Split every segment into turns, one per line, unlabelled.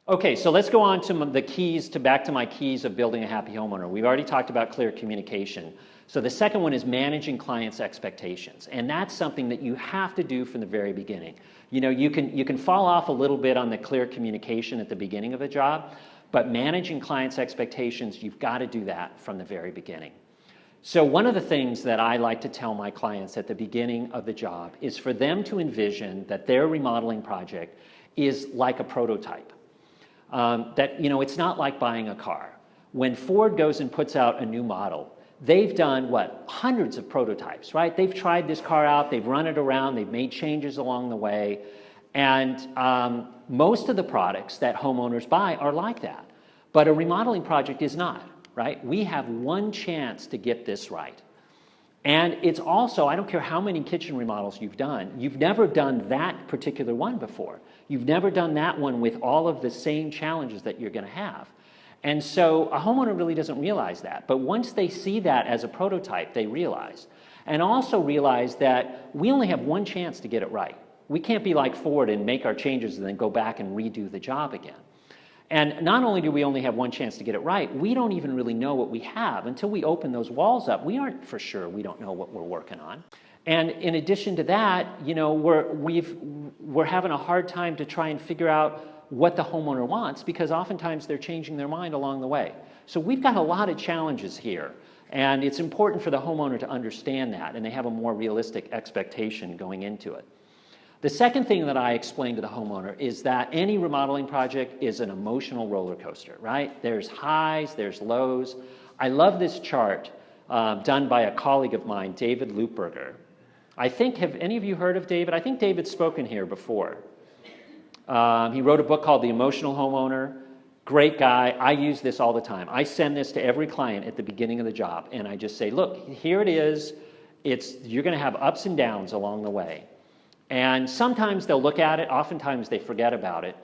Okay, so let's go on to the keys, back to my keys of building a happy homeowner. We've already talked about clear communication. So the second one is managing clients' expectations. And that's something that you have to do from the very beginning. You know, you can fall off a little bit on the clear communication at the beginning of a job, but managing clients' expectations, you've got to do that from the very beginning. So one of the things that I like to tell my clients at the beginning of the job is for them to envision that their remodeling project is like a prototype. That, you know, it's not like buying a car. When Ford goes and puts out a new model, they've done, what, hundreds of prototypes, right? They've tried this car out, they've run it around, they've made changes along the way, and most of the products that homeowners buy are like that. But a remodeling project is not, right? We have one chance to get this right. And it's also, I don't care how many kitchen remodels you've done, you've never done that particular one before. You've never done that one with all of the same challenges that you're going to have. And so a homeowner really doesn't realize that. But once they see that as a prototype, they realize. And also realize that we only have one chance to get it right. We can't be like Ford and make our changes and then go back and redo the job again. And not only do we only have one chance to get it right, we don't even really know what we have. Until we open those walls up, we aren't for sure, we don't know what we're working on. And in addition to that, you know, we're having a hard time to try and figure out what the homeowner wants, because oftentimes they're changing their mind along the way. So we've got a lot of challenges here, and it's important for the homeowner to understand that, and they have a more realistic expectation going into it. The second thing that I explain to the homeowner is that any remodeling project is an emotional roller coaster, right? There's highs, there's lows. I love this chart done by a colleague of mine, David Loopberger. I think, have any of you heard of David? I think David's spoken here before. He wrote a book called The Emotional Homeowner. Great guy. I use this all the time. I send this to every client at the beginning of the job, and I just say, look, here it is. You're going to have ups and downs along the way. And sometimes they'll look at it, oftentimes they forget about it.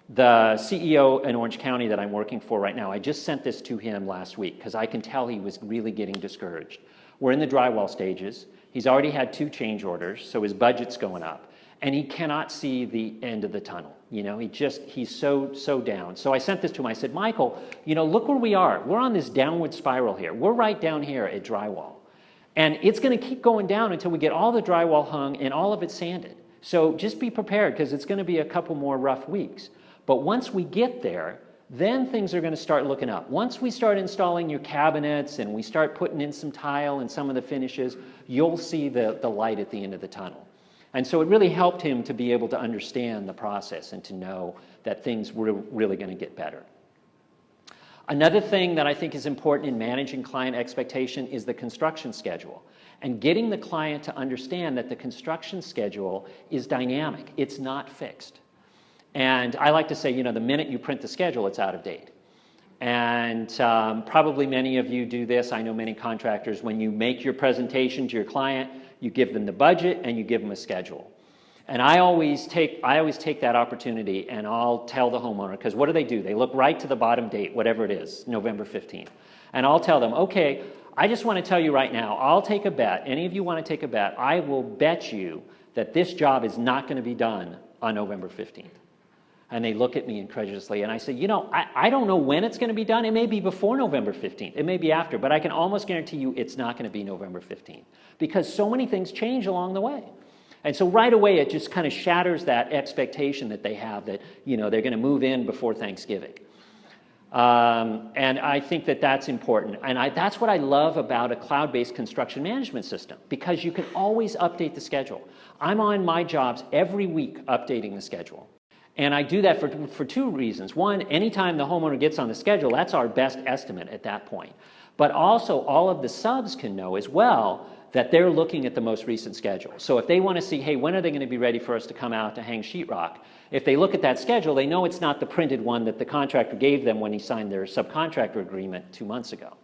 The CEO in Orange County that I'm working for right now, I just sent this to him last week because I can tell he was really getting discouraged. We're in the drywall stages. He's already had 2 change orders, so his budget's going up. And he cannot see the end of the tunnel. You know, he's so down. So I sent this to him. I said, Michael, you know, look where we are. We're on this downward spiral here. We're right down here at drywall. And it's going to keep going down until we get all the drywall hung and all of it sanded. So just be prepared, because it's going to be a couple more rough weeks. But once we get there, then things are going to start looking up. Once we start installing your cabinets and we start putting in some tile and some of the finishes, you'll see the light at the end of the tunnel. And so it really helped him to be able to understand the process and to know that things were really going to get better. Another thing that I think is important in managing client expectation is the construction schedule, and getting the client to understand that the construction schedule is dynamic. It's not fixed. And I like to say, you know, the minute you print the schedule, it's out of date. And probably many of you do this. I know many contractors, when you make your presentation to your client, you give them the budget and you give them a schedule. And I always take that opportunity, and I'll tell the homeowner, because what do? They look right to the bottom date, whatever it is, November 15th. And I'll tell them, okay, I just want to tell you right now, I'll take a bet. Any of you want to take a bet? I will bet you that this job is not going to be done on November 15th. And they look at me incredulously, and I say, you know, I don't know when it's going to be done. It may be before November 15th. It may be after, but I can almost guarantee you it's not going to be November 15th, because so many things change along the way. And so right away, it just kind of shatters that expectation that they have that, you know, they're going to move in before Thanksgiving. And I think that that's important. And that's what I love about a cloud-based construction management system, because you can always update the schedule. I'm on my jobs every week updating the schedule. And I do that for 2 reasons. One, anytime the homeowner gets on the schedule, that's our best estimate at that point. But also, all of the subs can know as well that they're looking at the most recent schedule. So if they want to see, hey, when are they going to be ready for us to come out to hang sheetrock? If they look at that schedule, they know it's not the printed one that the contractor gave them when he signed their subcontractor agreement 2 months ago.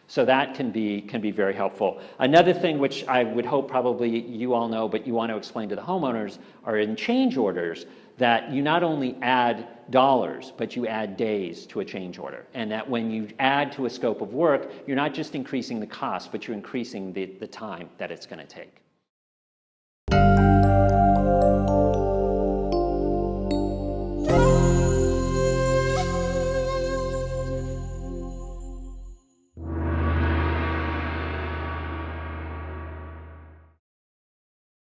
So that can be very helpful. Another thing which I would hope probably you all know, but you want to explain to the homeowners, are in change orders, that you not only add dollars, but you add days to a change order. And that when you add to a scope of work, you're not just increasing the cost, but you're increasing the time that it's going to take.